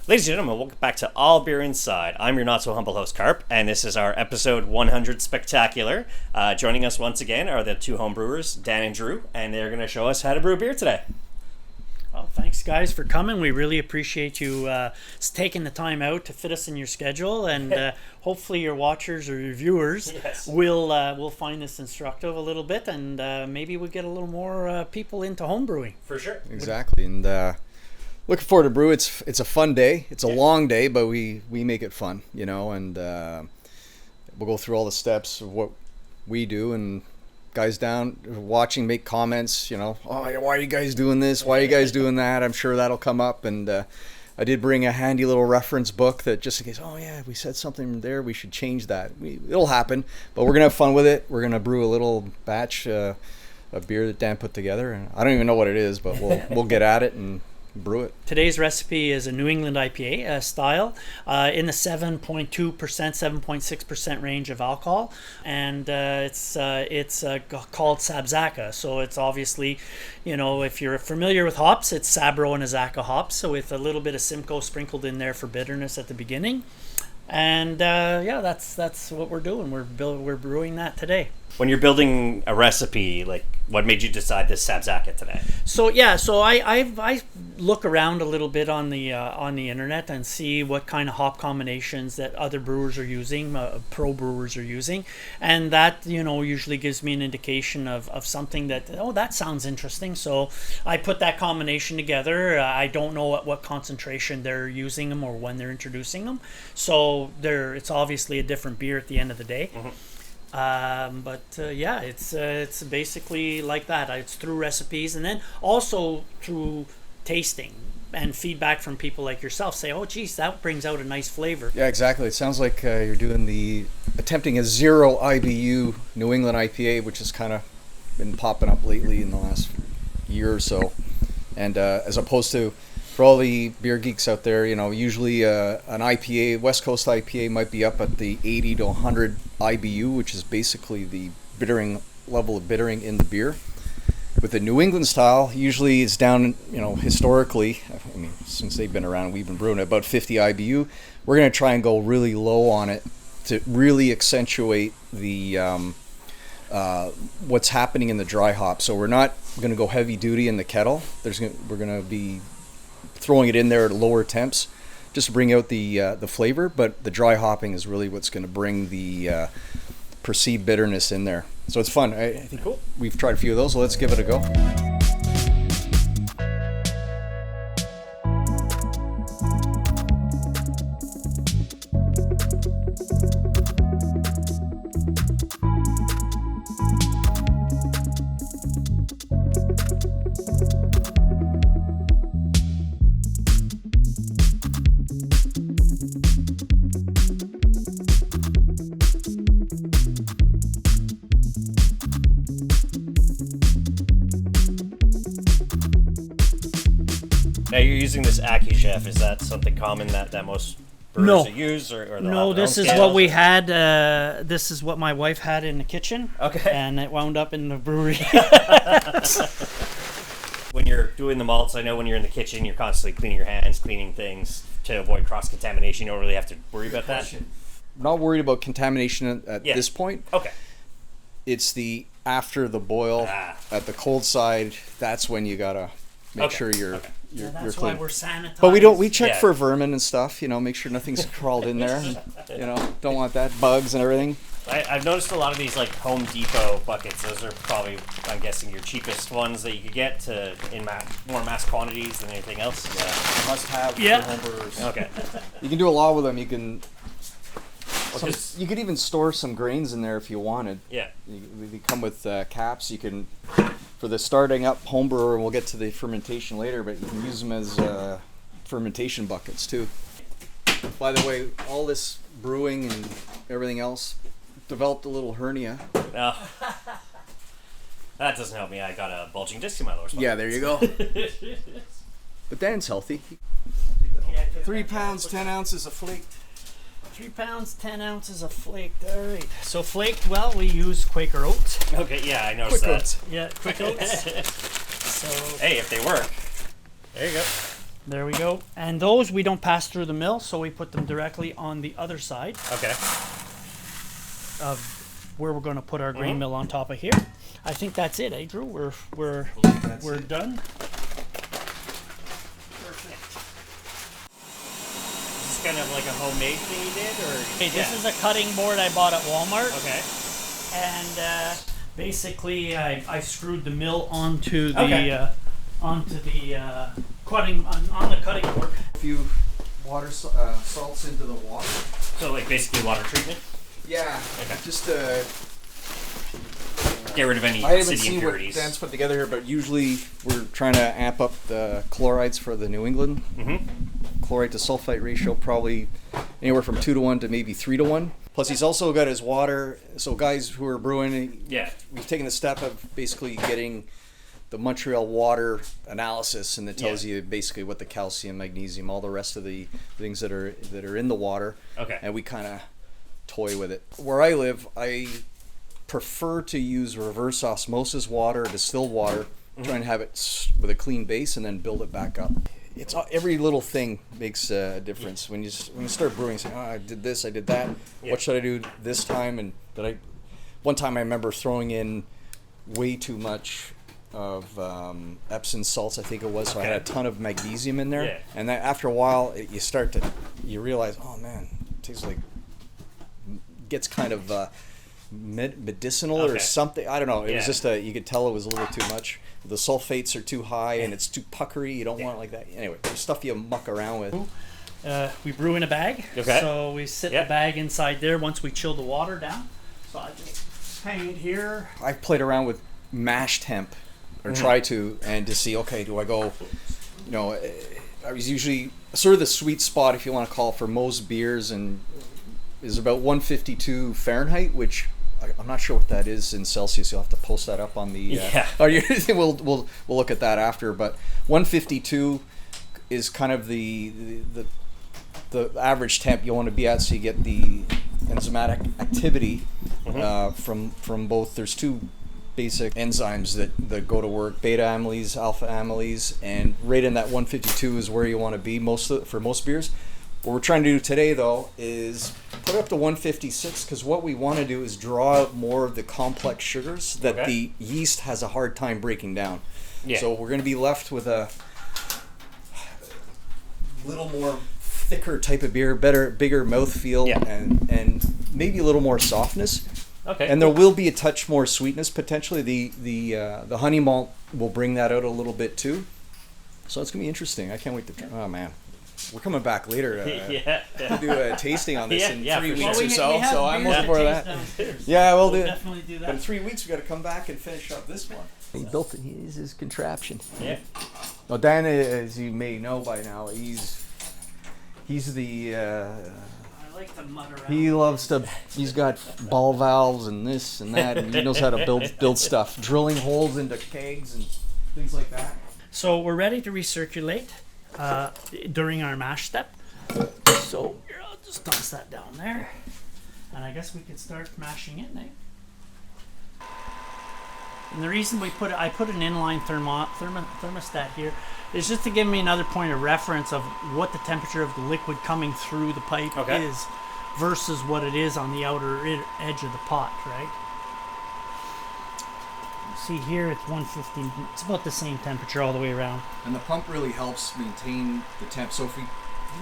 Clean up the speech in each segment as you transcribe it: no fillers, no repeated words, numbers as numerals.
Ladies and gentlemen, welcome back to All Beer Inside. I'm your not-so-humble host, Carp, and this is our episode 100 spectacular. Joining us once again are the two homebrewers, Dan and Drew, and they're going to show us how to brew beer today. Well, thanks, guys, for coming. We really appreciate you taking the time out to fit us in your schedule, and hopefully your watchers or your viewers will find this instructive a little bit, and maybe we'll get a little more people into homebrewing. For sure. Exactly, and looking forward to brew. It's a fun day. It's a long day, but we make it fun, you know, and we'll go through all the steps of what we do, and guys down watching make comments, you know, oh, why are you guys doing this? Why are you guys doing that? I'm sure that'll come up, and I did bring a handy little reference book that just in case, oh yeah, we said something there, we should change that. It'll happen, but we're gonna have fun with it. We're gonna brew a little batch of beer that Dan put together, and I don't even know what it is, but we'll get at it and brew it. Today's recipe is a New England IPA style in the 7.2%, 7.6% range of alcohol, and it's called Sabzacca. So it's obviously, you know, if you're familiar with hops, it's Sabro and Azacca hops, so with a little bit of Simcoe sprinkled in there for bitterness at the beginning. And that's what we're doing. We're brewing that today. When you're building a recipe, like, what made you decide this Sabzacca today? So I look around a little bit on the internet and see what kind of hop combinations that other brewers are using, pro brewers are using, and that, you know, usually gives me an indication of something that, oh, that sounds interesting. So I put that combination together. I don't know at what concentration they're using them or when they're introducing them, so it's obviously a different beer at the end of the day. Mm-hmm. It's basically like that. It's through recipes, and then also through tasting and feedback from people like yourself. Say, oh geez, that brings out a nice flavor. Yeah, exactly. It sounds like you're attempting a 0 IBU New England IPA, which has kind of been popping up lately in the last year or so, and as opposed to, for all the beer geeks out there, you know, usually an IPA, West Coast IPA, might be up at the 80 to 100 IBU, which is basically the bittering level of bittering in the beer. With the New England style, usually it's down, you know, historically, I mean, since they've been around, we've been brewing at about 50 IBU. We're going to try and go really low on it to really accentuate the what's happening in the dry hop. So we're not going to go heavy duty in the kettle. We're going to be throwing it in there at lower temps just to bring out the flavor, but the dry hopping is really what's going to bring the perceived bitterness in there. So it's fun. I think cool. We've tried a few of those, so let's give it a go. Now you're using this Aki Chef. Is that something common that most brewers use? Or no, this is what we had. This is what my wife had in the kitchen. Okay. And it wound up in the brewery. When you're doing the malts, I know when you're in the kitchen, you're constantly cleaning your hands, cleaning things to avoid cross-contamination. You don't really have to worry about that. I'm not worried about contamination at this point. Okay. It's the after the boil at the cold side. That's when you gotta make sure you're that's clean. why we're sanitized. But we check for vermin and stuff, you know, make sure nothing's crawled in there. You know, don't want that, bugs and everything. I've noticed a lot of these like Home Depot buckets. Those are probably, I'm guessing, your cheapest ones that you could get in more mass quantities than anything else. Yeah, must have for homebrewers. Okay. You can do a lot with them. You can. You could even store some grains in there if you wanted. Yeah. They come with caps. You can, for the starting up homebrewer, and we'll get to the fermentation later, but you can use them as fermentation buckets too. By the way, all this brewing and everything else developed a little hernia. That doesn't help me. I got a bulging disc in my lower spine. Yeah, there you go. But Dan's healthy. 3 pounds, 10 ounces of flaked. 3 pounds, 10 ounces of flaked. All right. So flaked, well, we use Quaker oats. Okay, yeah, I noticed Quick that. oats. Yeah, quick oats. So hey, if they work. There you go. There we go. And those we don't pass through the mill, so we put them directly on the other side Okay. of where we're going to put our grain mill on top of here. I think that's it, Drew? We're done. Perfect. Is this kind of like a homemade thing you did, or? Okay, this is a cutting board I bought at Walmart. Okay. And basically, I screwed the mill onto the cutting on the cutting board. A few water salts into the water. So like basically water treatment. Yeah. Okay. Just Get rid of any I haven't city seen impurities. what Dan's put together here, but usually we're trying to amp up the chlorides for the New England. Chloride to sulfite ratio probably anywhere from 2 to 1 to maybe 3 to 1. Plus he's also got his water. So guys who are brewing, we've taken the step of basically getting the Montreal water analysis, and it tells you basically what the calcium, magnesium, all the rest of the things that are in the water. Okay. And we kind of toy with it. Where I live, I prefer to use reverse osmosis water, distilled water, trying to have it with a clean base and then build it back up. It's every little thing makes a difference when you start brewing. Say, I did this, I did that. What should I do this time? And one time I remember throwing in way too much of Epsom salts, I think it was. So I had a ton of magnesium in there. Yeah. And then after a while, you realize, oh man, it tastes like, gets kind of medicinal or something. I don't know. It was just you could tell it was a little too much. The sulfates are too high and it's too puckery. You don't want it like that. Anyway, stuff you muck around with. We brew in a bag. Okay. So we sit the bag inside there once we chill the water down. So I just hang it here. I've played around with mash temp, or try to, and to see, okay, do I go, I was usually sort of the sweet spot, if you want to call it, for most beers, and is about 152 Fahrenheit, which I'm not sure what that is in Celsius. You'll have to post that up on the. We'll look at that after. But 152 is kind of the average temp you want to be at, so you get the enzymatic activity from both. There's two basic enzymes that go to work: beta amylase, alpha amylase, and right in that 152 is where you want to be for most beers. What we're trying to do today, though, is put it up to 156, because what we want to do is draw out more of the complex sugars that the yeast has a hard time breaking down. Yeah. So we're going to be left with a little more thicker type of beer, bigger mouthfeel, and maybe a little more softness. Okay. And there will be a touch more sweetness potentially. The honey malt will bring that out a little bit too. So it's going to be interesting. I can't wait to try. Oh man. We're coming back later to do a tasting on this in 3 weeks or so. So I'm looking for that. Yeah, we'll definitely do that. But in 3 weeks, we got to come back and finish up this one. He built it. He's his contraption. Yeah. Well, Dan, as you may know by now, he's the. I like to mutter around. He loves to. He's got ball valves and this and that, and he knows how to build stuff, drilling holes into kegs and things like that. So we're ready to recirculate during our mash step. So here, I'll just toss that down there, and I guess we can start mashing it now. And the reason I put an inline thermostat here is just to give me another point of reference of what the temperature of the liquid coming through the pipe is versus what it is on the outer edge of the pot, right? See here, it's 150. It's about the same temperature all the way around. And the pump really helps maintain the temp. So if you're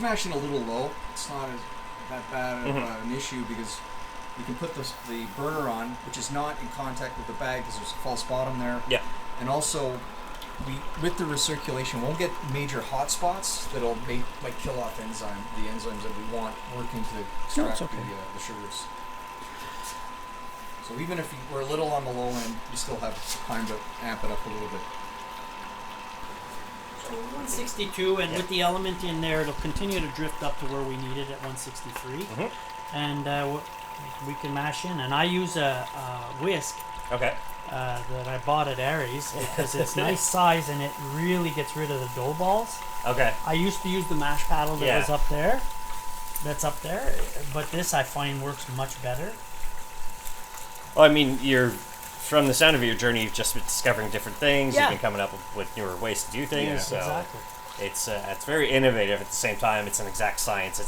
mashing a little low, it's not that bad of an issue, because you can put the burner on, which is not in contact with the bag because there's a false bottom there. Yeah. And also, with the recirculation, won't get major hot spots that'll might kill off the enzymes that we want working to extract the sugars. So even if we're a little on the low end, you still have time to amp it up a little bit. So 162, and with the element in there, it'll continue to drift up to where we need it at 163. And we can mash in. And I use a whisk that I bought at Aries because it's nice size and it really gets rid of the dough balls. I used to use the mash paddle that was up there. That's up there. But this I find works much better. Well, I mean, from the sound of your journey, you've just been discovering different things. You've been coming up with newer ways to do things. Exactly. It's very innovative at the same time. It's an exact science.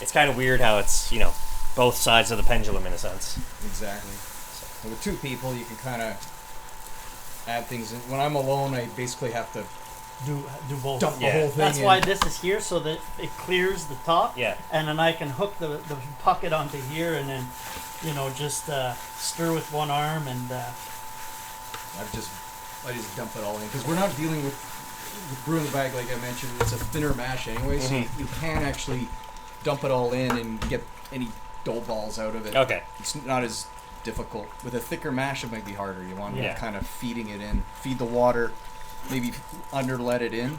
It's kind of weird how it's, you know, both sides of the pendulum in a sense. Exactly. So with two people, you can kind of add things in. When I'm alone, I basically have to do both. dump the whole thing That's in. why this is here, so that it clears the top. Yeah. And then I can hook the bucket onto here, and then, you know, just stir with one arm, and I just dump it all in because we're not dealing with brew in the bag like I mentioned. It's a thinner mash anyway, so you can actually dump it all in and get any dough balls out of it. Okay. It's not as difficult. With a thicker mash, it might be harder. You want to kind of feeding it in, feed the water, maybe let it in,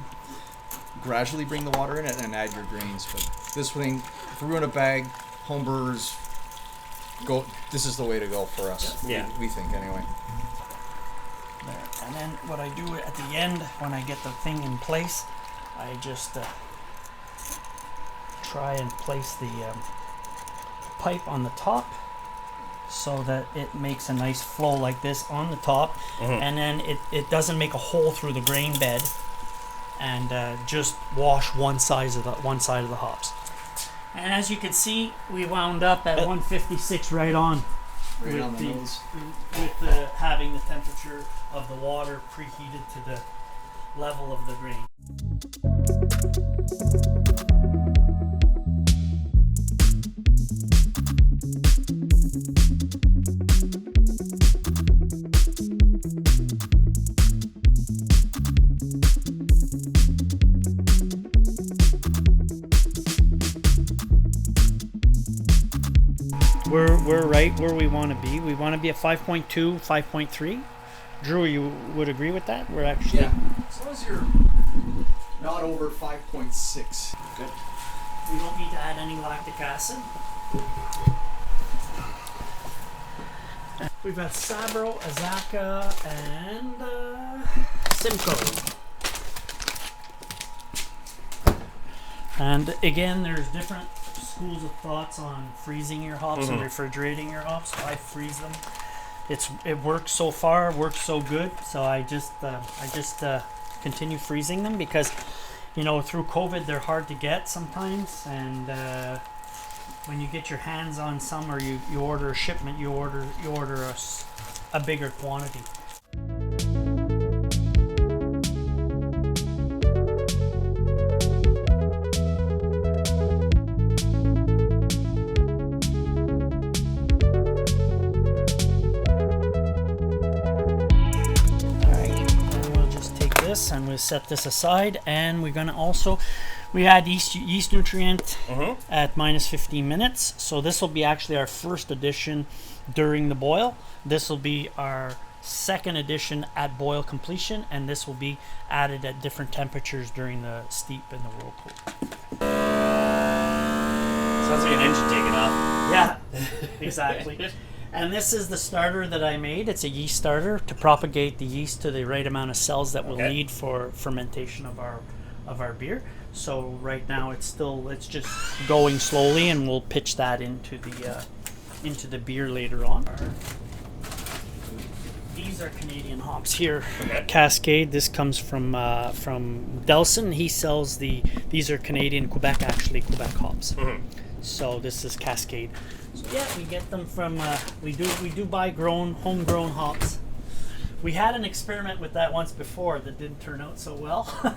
gradually bring the water in it, and add your grains. But this thing, if we're in a bag, homebrewers go. This is the way to go for us. Yeah. We think anyway. there. And then what I do at the end, when I get the thing in place, I just try and place the pipe on the top so that it makes a nice flow like this on the top, and then it doesn't make a hole through the grain bed, and just wash one side of the hops. And as you can see, we wound up at 156 right on. Right on the nose. With having the temperature of the water preheated to the level of the grain. We're right where we want to be. We want to be at 5.2, 5.3. Drew, you would agree with that? We're actually... Yeah, as long as you're not over 5.6. Good. We don't need to add any lactic acid. We've got Sabzacca and Simcoe. And again, there's different schools of thoughts on freezing your hops and refrigerating your hops. So I freeze them. It works so far, works so good. So I just continue freezing them because, you know, through COVID they're hard to get sometimes, and when you get your hands on some, or you order a shipment, you order a bigger quantity. And we'll set this aside, and we're gonna we add yeast nutrient at minus 15 minutes. So this will be actually our first addition during the boil. This will be our second addition at boil completion, and this will be added at different temperatures during the steep and the whirlpool. Sounds like an engine taking off. Yeah, exactly. And this is the starter that I made. It's a yeast starter to propagate the yeast to the right amount of cells that we'll need for fermentation of our beer. So right now it's just going slowly, and we'll pitch that into the beer later on. These are Canadian hops here. Cascade. This comes from Delson. He sells these are Canadian Quebec hops. So this is Cascade. So yeah, we get them from we do buy homegrown hops. We had an experiment with that once before that didn't turn out so well.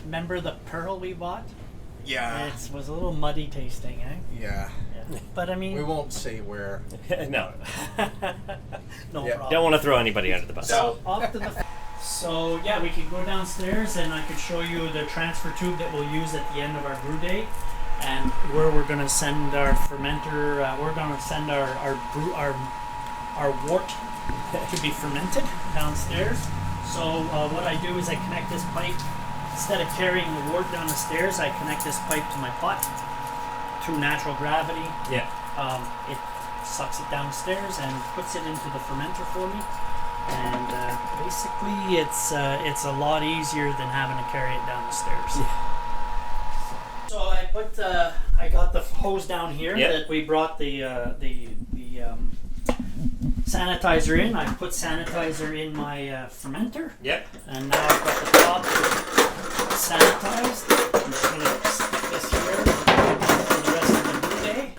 Remember the Pearl we bought? Yeah. It was a little muddy tasting, eh? Yeah. But I mean, We won't say where. No. no problem. Don't want to throw anybody under the bus. So off to the. So yeah, we can go downstairs, and I can show you the transfer tube that we'll use at the end of our brew day, and where we're going to send our fermenter. We're going to send our wort to be fermented downstairs. So what I do is I connect this pipe. Instead of carrying the wort down the stairs, I connect this pipe to my pot through natural gravity. Yeah. It sucks it downstairs and puts it into the fermenter for me. And basically, it's a lot easier than having to carry it down the stairs. Yeah. So I got the hose down here that we brought the sanitizer in. I put sanitizer in my fermenter. Yep. And now I've got the top it's sanitized. I'm just going to stick this here for the rest of the brew day.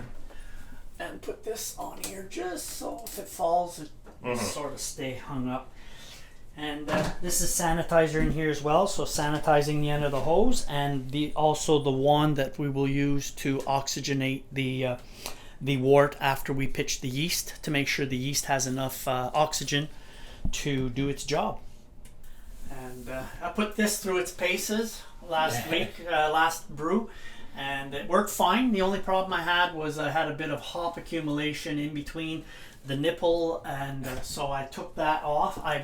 And put this on here just so if it falls, it will sort of stay hung up. And this is sanitizer in here as well, so sanitizing the end of the hose, and also the wand that we will use to oxygenate the wort after we pitch the yeast to make sure the yeast has enough oxygen to do its job. And I put this through its paces last week, last brew, and it worked fine. The only problem I had was I had a bit of hop accumulation in between the nipple, and so I took that off. I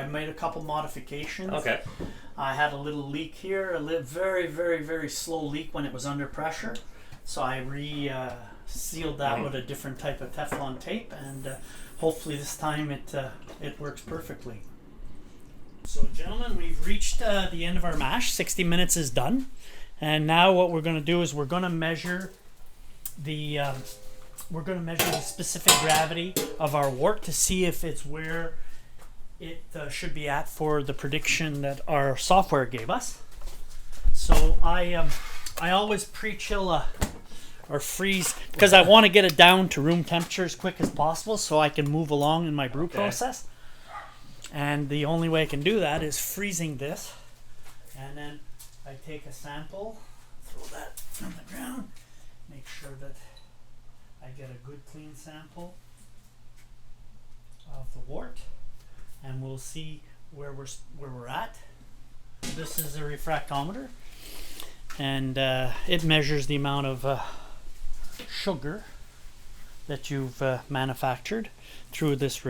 made a couple modifications. Okay. I had a little leak here, very, very, very slow leak when it was under pressure. So I sealed that with a different type of Teflon tape, and hopefully this time it works perfectly. So gentlemen, we've reached the end of our mash. 60 minutes is done. And now what we're going to do is we're going to measure the specific gravity of our wort to see if it's where it should be at for the prediction that our software gave us. So I always pre-chill or freeze because I want to get it down to room temperature as quick as possible so I can move along in my brew process. And the only way I can do that is freezing this, and then I take a sample, throw that on the ground, make sure that I get a good clean sample of the wort, and we'll see where we're at. This is a refractometer, and it measures the amount of sugar that you've manufactured through this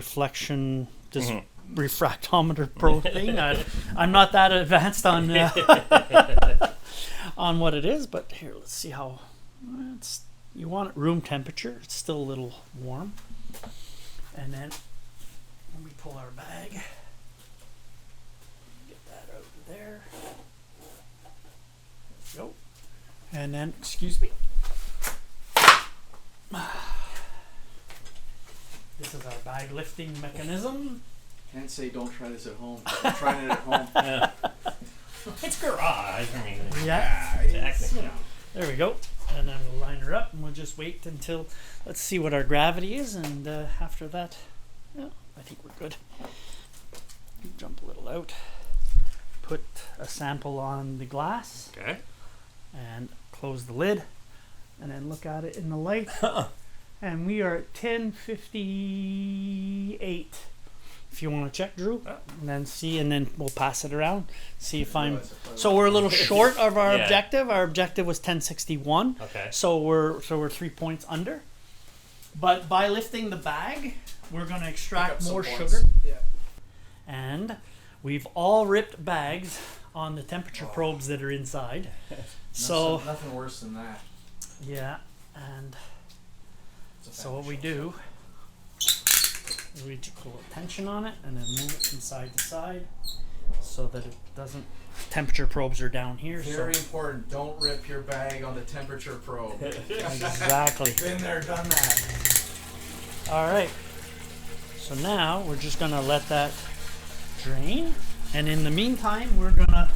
refractometer pro thing. I'm not that advanced on on what it is, but here, let's see how you want it room temperature. It's still a little warm. And then when we pull our bag, get that out of there. There we go. And then, excuse me. This is our bag lifting mechanism. Can't say don't try this at home. I'm trying it at home. Yeah. It's garage. I mean, Technically. There we go. And then we'll line her up, and we'll just wait until, let's see what our gravity is, and after that, yeah, I think we're good. Jump a little out. Put a sample on the glass. Okay. And close the lid, and then look at it in the light. And we are at 1058. If you want to check, Drew, and then see, and then we'll pass it around. See if I'm. So we're a little short of our objective. Our objective was 1061. Okay. So we're 3 points under. But by lifting the bag, we're going to extract more sugar. Yeah. And we've all ripped bags on the temperature probes that are inside. So nothing worse than that. yeah, and so what we do. We pull a tension on it and then move it from side to side so that it doesn't. Temperature probes are down here. Very important. Don't rip your bag on the temperature probe. Exactly. Been there, done that. All right. So now we're just gonna let that drain, and in the meantime, we're gonna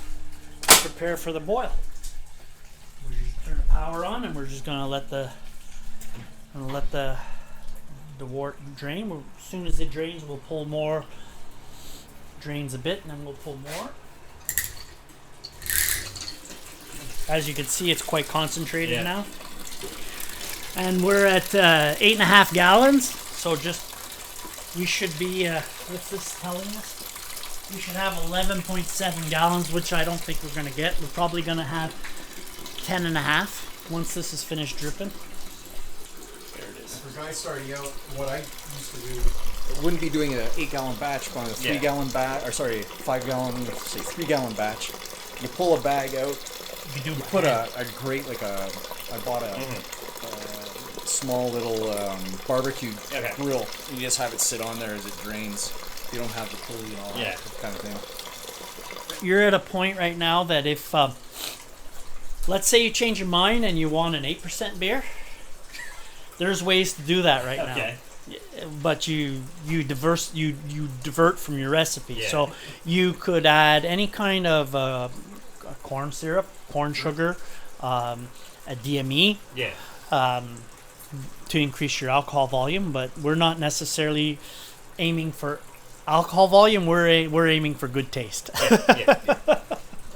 prepare for the boil. We turn the power on, and we're just gonna let the wort drain. As soon as it drains, we'll pull more. Drains a bit, and then we'll pull more. As you can see, it's quite concentrated now. And we're at 8.5 gallons. So we should be, what's this telling us? We should have 11.7 gallons, which I don't think we're going to get. We're probably going to have 10.5 once this is finished dripping. For guys starting out, what I used to do, it wouldn't be doing an 8-gallon batch, but on a 3-gallon batch, or sorry, 5-gallon, say 3-gallon batch. You pull a bag out. You put a grate, like I bought a small little barbecue grill. You just have it sit on there as it drains. You don't have the pulley and all that kind of thing. You're at a point right now that if, let's say you change your mind and you want an 8% beer. There's ways to do that right now, but you divert from your recipe. So you could add any kind of corn syrup, corn sugar, a DME. Yeah. To increase your alcohol volume, but we're not necessarily aiming for alcohol volume. We're aiming for good taste. Yeah.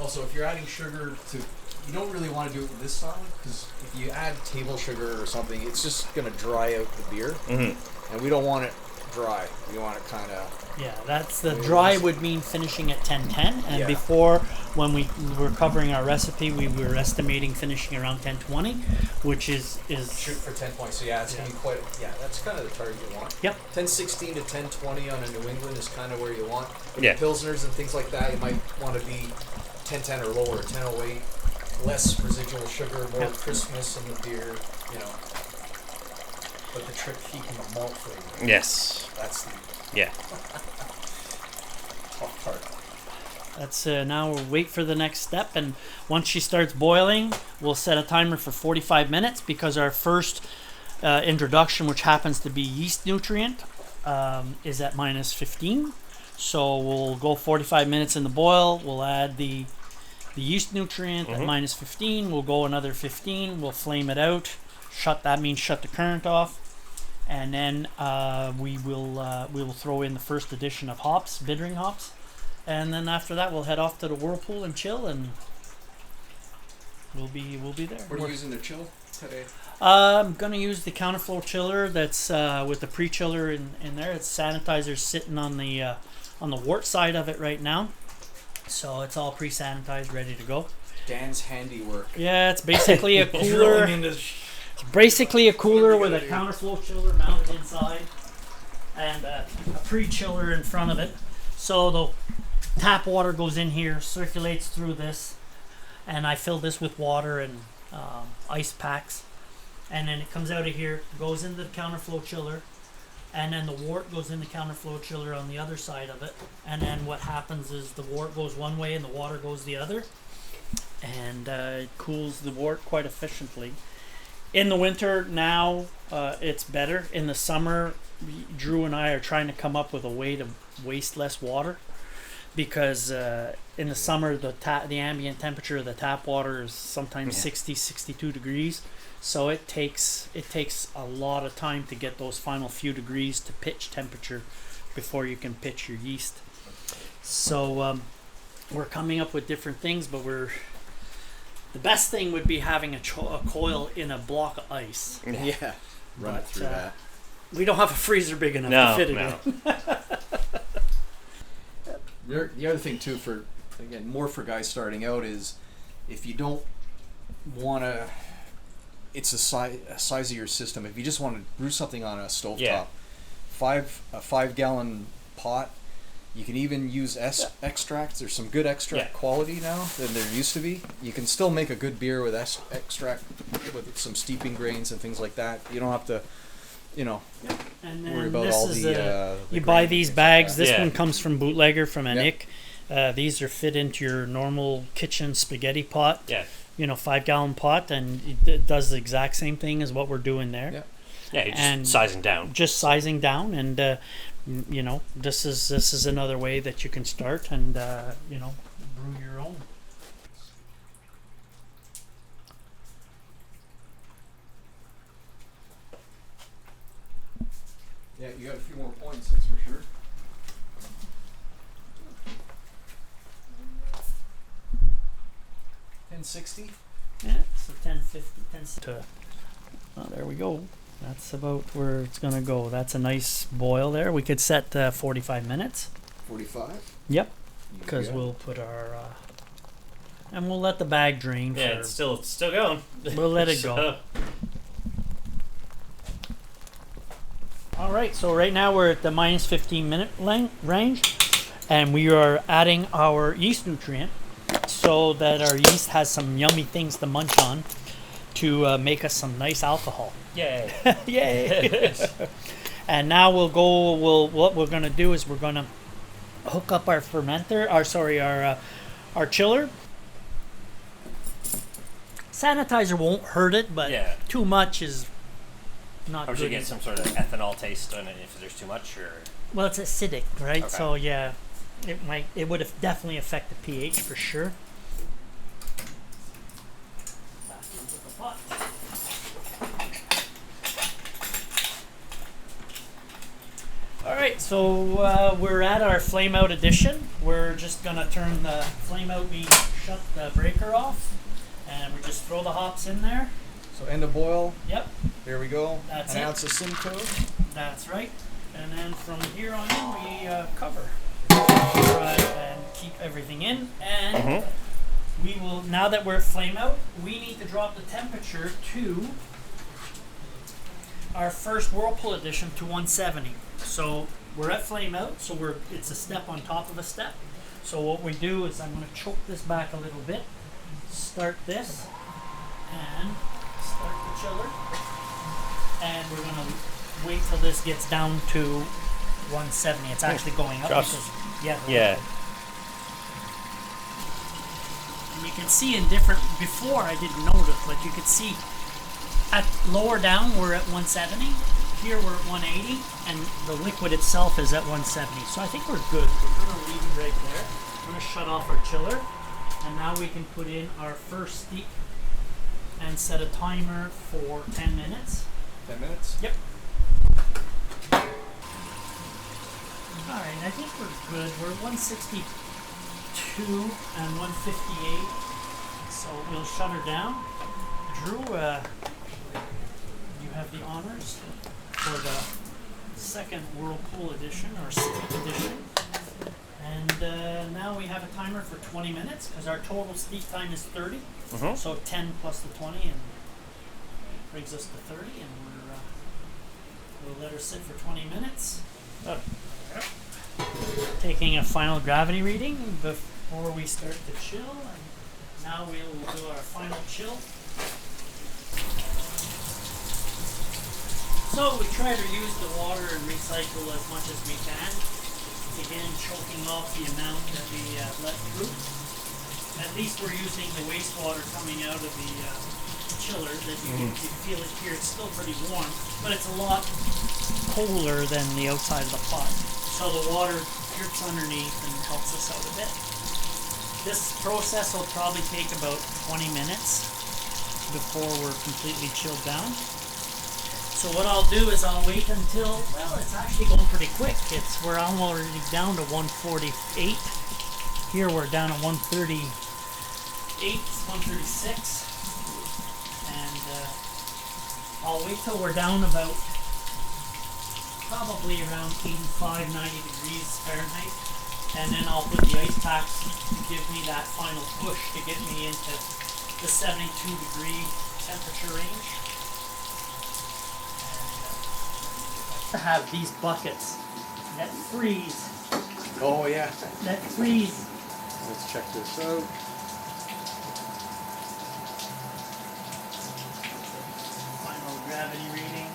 Also, if you're adding sugar to, you don't really want to do it with this style, because if you add table sugar or something, it's just going to dry out the beer, and we don't want it dry. We want it kind of... Yeah, that's the dry would mean finishing at 10:10, and Yeah. before, when we were covering our recipe, we were estimating finishing around 10:20, which is Shoot for 10 points. So yeah, it's going to be quite... Yeah, that's kind of the target you want. Yep. 10:16 to 10:20 on a New England is kind of where you want. With Yeah. Pilsners and things like that, you might want to be 10:10 or lower, 10:08. Less residual sugar, more crispness in the beer, you know. But the trick, keeping the malt flavor. Yes. That's the Yeah. tough part. That's now we'll wait for the next step, and once she starts boiling, we'll set a timer for 45 minutes because our first introduction, which happens to be yeast nutrient, is at minus 15. So we'll go 45 minutes in the boil. We'll add the yeast nutrient at minus 15. We'll go another 15. We'll flame it out. That means shut the current off. And then we will throw in the first addition of hops, bittering hops, and then after that we'll head off to the whirlpool and chill, and we'll be there. What are you using to chill today? I'm gonna use the counterflow chiller that's with the pre-chiller in there. It's sanitizer sitting on the wort side of it right now, so it's all pre-sanitized, ready to go. Dan's handiwork. Yeah, it's basically a cooler. It's basically a cooler with a counterflow chiller mounted inside and a pre-chiller in front of it. So the tap water goes in here, circulates through this, and I fill this with water and ice packs, and then it comes out of here, goes into the counterflow chiller, and then the wort goes in the counterflow chiller on the other side of it, and then what happens is the wort goes one way and the water goes the other, and it cools the wort quite efficiently. In the winter now, it's better. In the summer, Drew and I are trying to come up with a way to waste less water, because in the summer the ambient temperature of the tap water is sometimes 60, 62 degrees. So it takes a lot of time to get those final few degrees to pitch temperature before you can pitch your yeast. So we're coming up with different things, but the best thing would be having a coil in a block of ice. Yeah, run it through that. We don't have a freezer big enough to fit it in. The other thing too, more for guys starting out, is if you don't want to, it's a size of your system. If you just want to brew something on a stovetop, a 5-gallon pot. You can even use extracts. There's some good extract quality now than there used to be. You can still make a good beer with extract, with some steeping grains and things like that. You don't have to, And worry about all the you buy these bags. This Yeah. one comes from Bootlegger from Anik. These are fit into your normal kitchen spaghetti pot. Yeah. 5-gallon pot, and it does the exact same thing as what we're doing there. Yeah. Yeah, you're just sizing down. Just sizing down, and this is another way that you can start and brew your own. Yeah, you got a few more points, that's for sure. $10.60. Yeah, so 1050, 1060. Oh, there we go. That's about where it's gonna go. That's a nice boil there. We could set 45 minutes. 45. Yep. Because we'll put our and we'll let the bag drain. Yeah, it's still going. We'll let it go. All right. So right now we're at the minus 15-minute range, and we are adding our yeast nutrient so that our yeast has some yummy things to munch on to make us some nice alcohol. Yay. Yay. And now what we're going to do is we're going to hook up our fermenter, our chiller. Sanitizer won't hurt it, but too much is not good. Or should you get some sort of ethanol taste on it if there's too much, or? Well, it's acidic, right? Okay. So yeah, it would definitely affect the pH for sure. All right, so we're at our flame out edition. We're just gonna turn the flame out, we shut the breaker off, and we just throw the hops in there. So end of boil. Yep, There we go. That's An it. ounce of Simcoe. that's right. And then from here on in, we cover. Try and keep everything in. And we will, now that we're at flame out, we need to drop the temperature to our first Whirlpool edition to 170. So we're at flame out, so it's a step on top of a step. So what we do is I'm going to choke this back a little bit, start this, and start the chiller. And we're going to wait till this gets down to 170. It's actually going up Josh. because, yeah. Yeah. And you can see in different, before I didn't notice, but you could see at lower down we're at 170. Here we're at 180, and the liquid itself is at 170. So I think we're good. We're going to leave it right there. I'm going to shut off our chiller, and now we can put in our first steep and set a timer for 10 minutes. 10 minutes. Yep. Alright, I think we're good. We're 162 and 158. So we'll shut her down. Drew, you have the honors for the second Whirlpool edition, or steep edition. And now we have a timer for 20 minutes because our total steep time is 30. So 10 plus the 20 and brings us to 30, and we'll let her sit for 20 minutes. Taking a final gravity reading before we start to chill, and now we'll do our final chill. So we try to use the water and recycle as much as we can. Again, choking off the amount that we let through. At least we're using the wastewater coming out of the chiller that you can feel it here. It's still pretty warm, but it's a lot colder than the outside of the pot. So the water drips underneath and helps us out a bit. This process will probably take about 20 minutes before we're completely chilled down. So what I'll do is I'll wait until, well, it's actually going pretty quick. We're already down to 148. Here we're down to 138, 136. And I'll wait till we're down about probably around 85, 90 degrees Fahrenheit. And then I'll put the ice packs to give me that final push to get me into the 72 degree temperature range. To have these buckets that freeze. Oh yeah. That freeze. Let's check this out. Final gravity reading.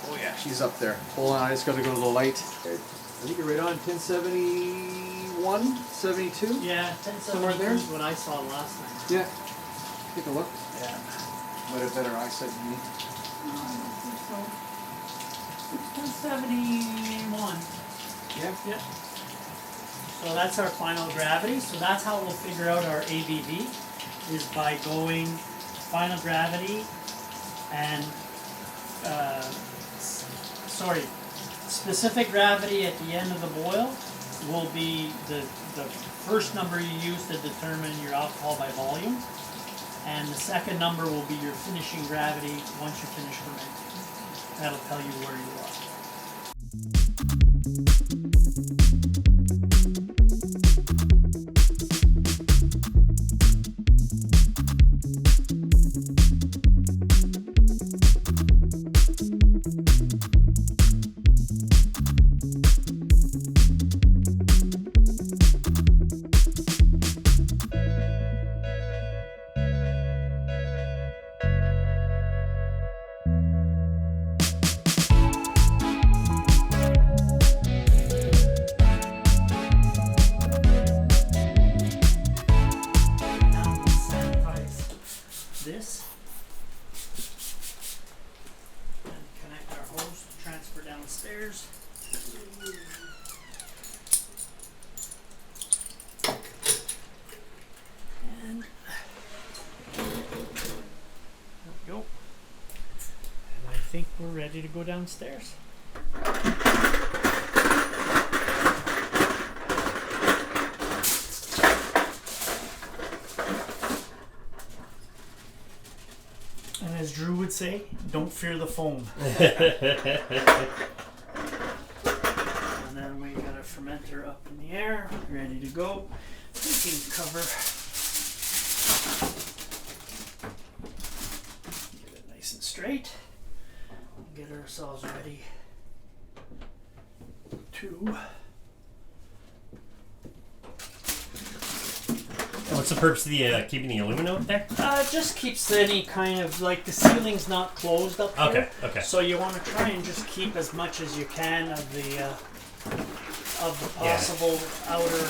Oh yeah, she's up there. Hold on, I just got to go to the light. I think you're right on 1071, 72. Yeah, Somewhere 1072 there? is what I saw last night. Yeah. Take a look. Yeah. Might have better eyesight than me. No, I don't think so. 1071. Yeah. Yep. So that's our final gravity. So that's how we'll figure out our ABV, is by going final gravity and specific gravity at the end of the boil will be the first number you use to determine your alcohol by volume, and the second number will be your finishing gravity once you finish fermenting. That'll tell you where you are. This and connect our hose to transfer downstairs. And there we go. And I think we're ready to go downstairs. say, don't fear the foam. And then we got our fermenter up in the air, ready to go. We can cover. Get it nice and straight. Get ourselves ready to. What's the purpose of the keeping the aluminum up there? It just keeps any kind of, like, the ceiling's not closed up here. Okay. So you want to try and just keep as much as you can of the possible outer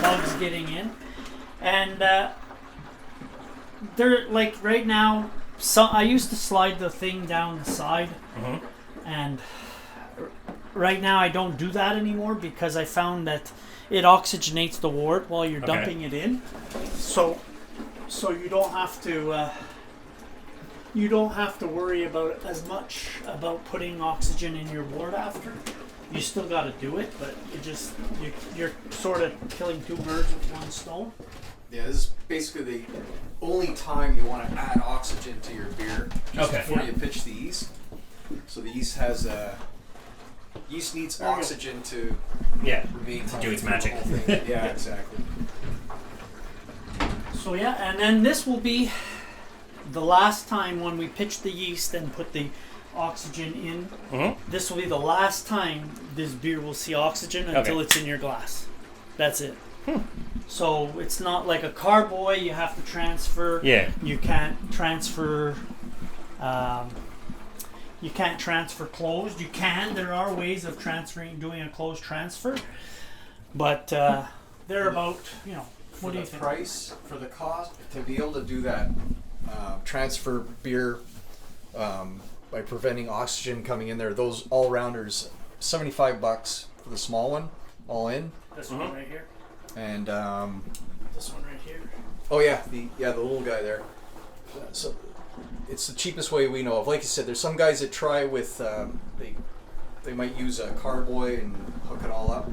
bugs getting in. And they're like right now. So I used to slide the thing down the side, and right now I don't do that anymore because I found that it oxygenates the wort while you're dumping it in. So you don't have to worry about as much about putting oxygen in your wort after. You still got to do it, but you're sort of killing two birds with one stone. Yeah, this is basically the only time you want to add oxygen to your beer just before you pitch the yeast. So the yeast has yeast needs oxygen to remain do its magic. Yeah, exactly. So and then this will be the last time when we pitch the yeast and put the oxygen in. This will be the last time this beer will see oxygen until it's in your glass. That's it. So it's not like a carboy. You have to transfer. Yeah. You can't transfer. You can't transfer closed. You can. There are ways of doing a closed transfer, but they're about What do you think? Price for the cost to be able to do that transfer beer by preventing oxygen coming in there. Those all rounders, $75 for the small one, all in. This one right here. And this one right here. Oh yeah, the little guy there. So it's the cheapest way we know of. Like you said, there's some guys that try with they might use a carboy and hook it all up,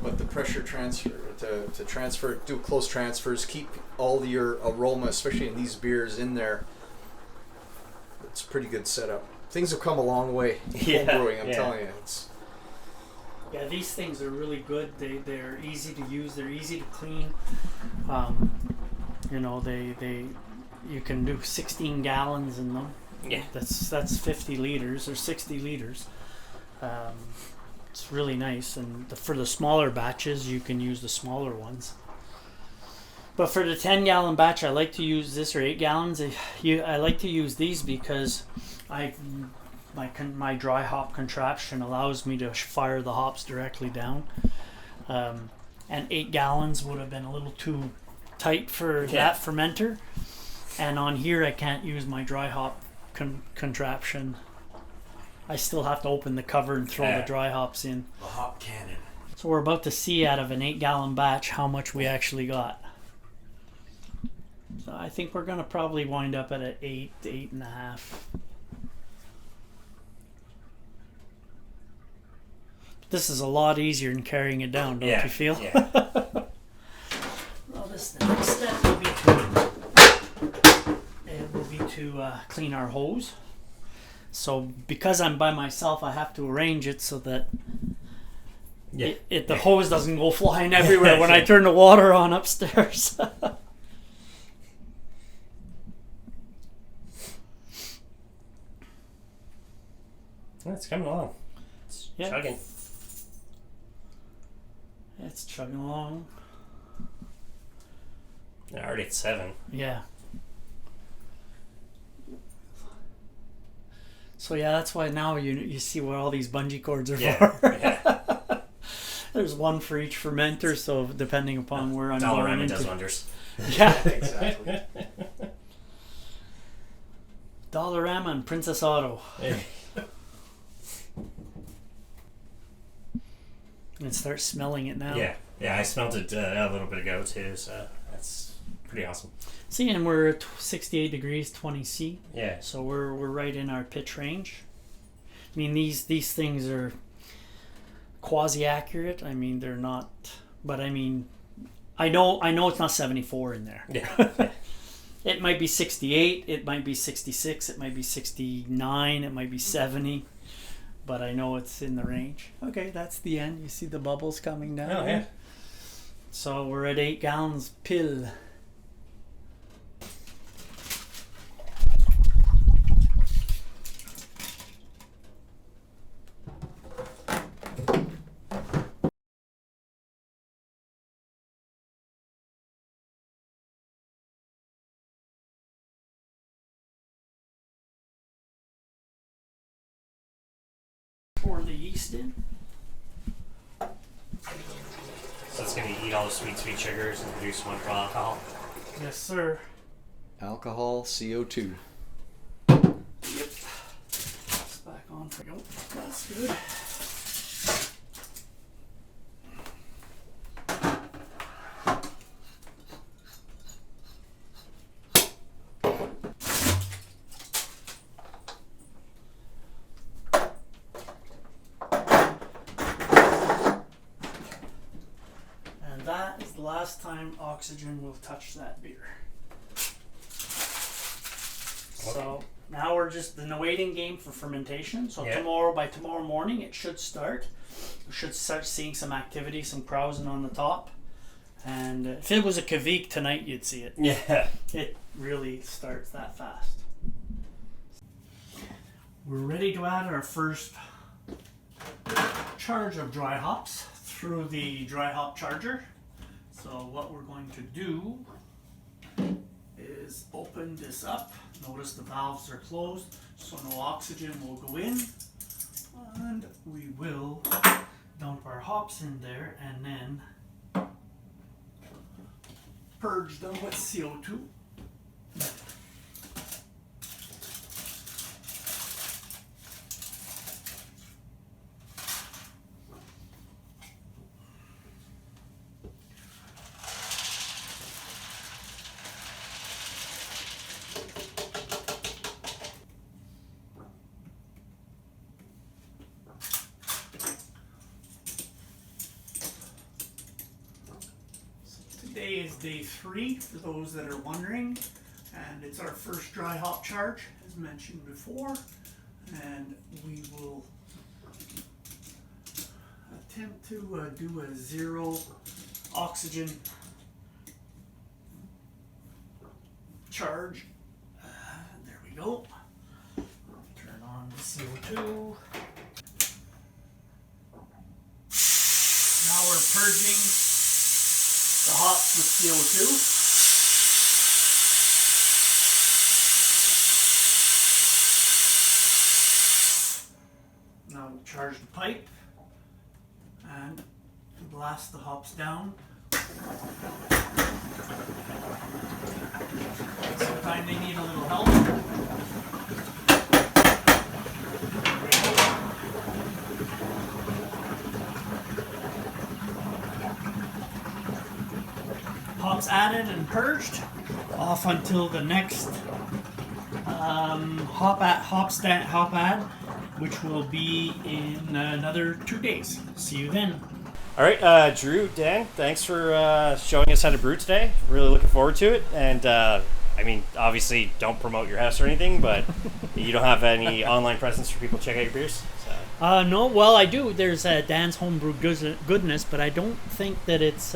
but the pressure transfer to transfer, do close transfers, keep all your aroma, especially in these beers, in there. It's a pretty good setup. Things have come a long way in homebrewing, I'm telling you. Yeah, these things are really good. They're easy to use. They're easy to clean. You can do 16 gallons in them. Yeah, that's 50 liters or 60 liters. It's really nice, and for the smaller batches, you can use the smaller ones. But for the 10-gallon batch, I like to use this, or 8 gallons. I like to use these because my dry hop contraption allows me to fire the hops directly down. And 8 gallons would have been a little too tight for that fermenter. And on here, I can't use my dry hop contraption. I still have to open the cover and throw the dry hops in. The hop cannon. So we're about to see out of an 8-gallon batch how much we actually got. So I think we're going to probably wind up at an 8 to 8.5. This is a lot easier than carrying it down, don't you feel? Yeah. Well, the next step will be to clean our hose. So because I'm by myself, I have to arrange it so that the hose doesn't go flying everywhere when I turn the water on upstairs. It's coming along. It's chugging. It's chugging along. Already at 7. Yeah. So that's why now you see what all these bungee cords are for. There's one for each fermenter, so depending upon where I'm going into. Dollarama does wonders. Yeah, exactly. Dollarama and Princess Auto. And start smelling it now. Yeah, I smelled it a little bit ago too, so that's pretty awesome. See, and we're at 68 degrees, 20 C. Yeah. So we're right in our pitch range. I mean, these things are quasi accurate. I mean, they're not, but I mean, I know it's not 74 in there. Yeah. It might be 68, it might be 66, it might be 69, it might be 70, but I know it's in the range. Okay, that's the end. You see the bubbles coming down. Oh, yeah. So we're at 8 gallons pill. Pour the yeast in. So it's going to eat all the sweet sugars and produce wonderful alcohol. Yes, sir. Alcohol, CO2. Yep. It's back on for you. That's good. And that is the last time oxygen will touch that beer. So now we're just in the waiting game for fermentation. So by tomorrow morning, it should start. We should start seeing some activity, some krausen on the top. And if it was a Kvik tonight, you'd see it. Yeah. It really starts that fast. We're ready to add our first charge of dry hops through the dry hop charger. So what we're going to do is open this up. Notice the valves are closed, so no oxygen will go in. And we will dump our hops in there and then purge them with CO2. Today is day 3 for those that are wondering, and it's our first dry hop charge as mentioned before, and we will attempt to do a 0 oxygen charge. There we go. Turn on the CO2. Now we're purging the hops with CO2. Now we'll charge the pipe and blast the hops down. Sometimes they need a little help. Hops added and purged, off until the next hop add, which will be in another 2 days. See you then. All right, Drew, Dan, thanks for showing us how to brew today. Really looking forward to it. And I mean, obviously, don't promote your house or anything, but you don't have any online presence for people to check out your beers? So. No, well, I do. There's Dan's Homebrew Goodness, but I don't think that it's...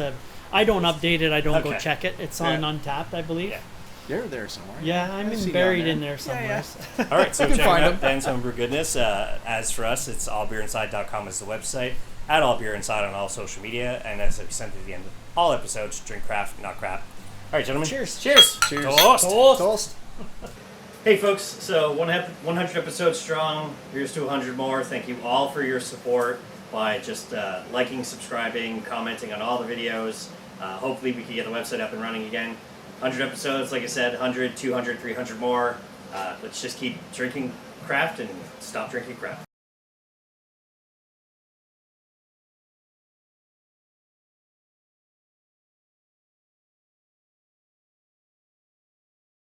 I don't update it. I don't go check it. It's on Untappd, I believe. Yeah. You're there somewhere. Yeah, I'm buried in there somewhere. Yeah. All right, so check out Dan's Homebrew Goodness. As for us, it's allbeerinside.com is the website. At allbeerinside on all social media. And as I've said at the end of all episodes, drink craft, not crap. All right, gentlemen. Cheers. Cheers. Cheers. Toast. Toast. Toast. Hey, folks. So 100 episodes strong. Here's to 100 more. Thank you all for your support by just liking, subscribing, commenting on all the videos. Hopefully we can get the website up and running again. 100 episodes, like I said, 100, 200, 300 more. Let's just keep drinking craft and stop drinking crap.